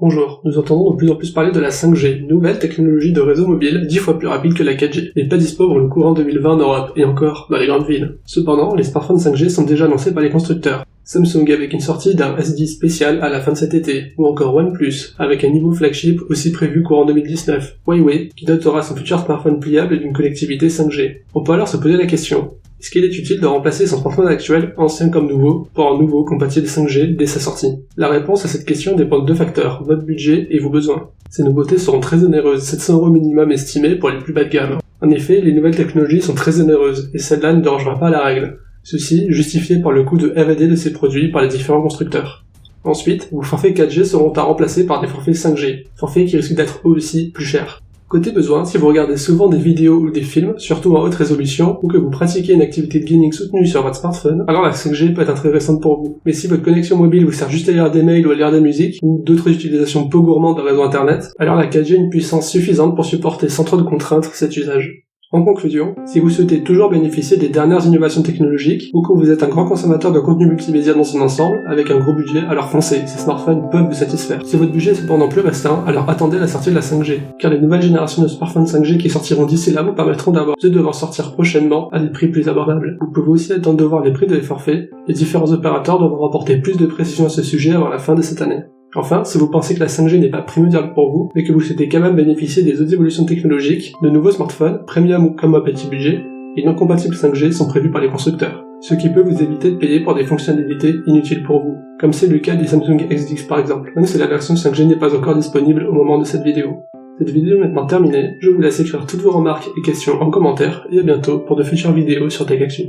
Bonjour, nous entendons de plus en plus parler de la 5G, une nouvelle technologie de réseau mobile 10 fois plus rapide que la 4G, mais pas dispo pour le courant 2020 en Europe, et encore dans les grandes villes. Cependant, les smartphones 5G sont déjà annoncés par les constructeurs. Samsung avec une sortie d'un S10 spécial à la fin de cet été, ou encore OnePlus, avec un niveau flagship aussi prévu courant 2019. Huawei, qui dotera son futur smartphone pliable d'une connectivité 5G. On peut alors se poser la question, est-ce qu'il est utile de remplacer son smartphone actuel, ancien comme nouveau, pour un nouveau compatible 5G dès sa sortie? La réponse à cette question dépend de deux facteurs, votre budget et vos besoins. Ces nouveautés seront très onéreuses, 700 € minimum estimé pour les plus bas de gamme. En effet, les nouvelles technologies sont très onéreuses, et celle-là ne dérangera pas la règle. Ceci justifié par le coût de R&D de ces produits par les différents constructeurs. Ensuite, vos forfaits 4G seront à remplacer par des forfaits 5G, forfaits qui risquent d'être eux aussi plus chers. Côté besoin, si vous regardez souvent des vidéos ou des films, surtout en haute résolution, ou que vous pratiquez une activité de gaming soutenue sur votre smartphone, alors la 5G peut être intéressante pour vous. Mais si votre connexion mobile vous sert juste à lire des mails ou à lire des musiques, ou d'autres utilisations peu gourmandes de réseau internet, alors la 4G a une puissance suffisante pour supporter sans trop de contraintes cet usage. En conclusion, si vous souhaitez toujours bénéficier des dernières innovations technologiques, ou que vous êtes un grand consommateur de contenu multimédia dans son ensemble, avec un gros budget, alors foncez, ces smartphones peuvent vous satisfaire. Si votre budget est cependant plus restreint, alors attendez la sortie de la 5G, car les nouvelles générations de smartphones 5G qui sortiront d'ici là vous permettront d'avoir ceux devant sortir prochainement à des prix plus abordables. Vous pouvez aussi attendre de voir les prix des forfaits, les différents opérateurs devront rapporter plus de précisions à ce sujet avant la fin de cette année. Enfin, si vous pensez que la 5G n'est pas primordiale pour vous, mais que vous souhaitez quand même bénéficier des autres évolutions technologiques, de nouveaux smartphones, premium comme à petit budget, et non compatibles 5G sont prévus par les constructeurs, ce qui peut vous éviter de payer pour des fonctionnalités inutiles pour vous, comme c'est le cas des Samsung S10 par exemple, même si la version 5G n'est pas encore disponible au moment de cette vidéo. Cette vidéo est maintenant terminée, je vous laisse écrire toutes vos remarques et questions en commentaire, et à bientôt pour de futures vidéos sur TechActu.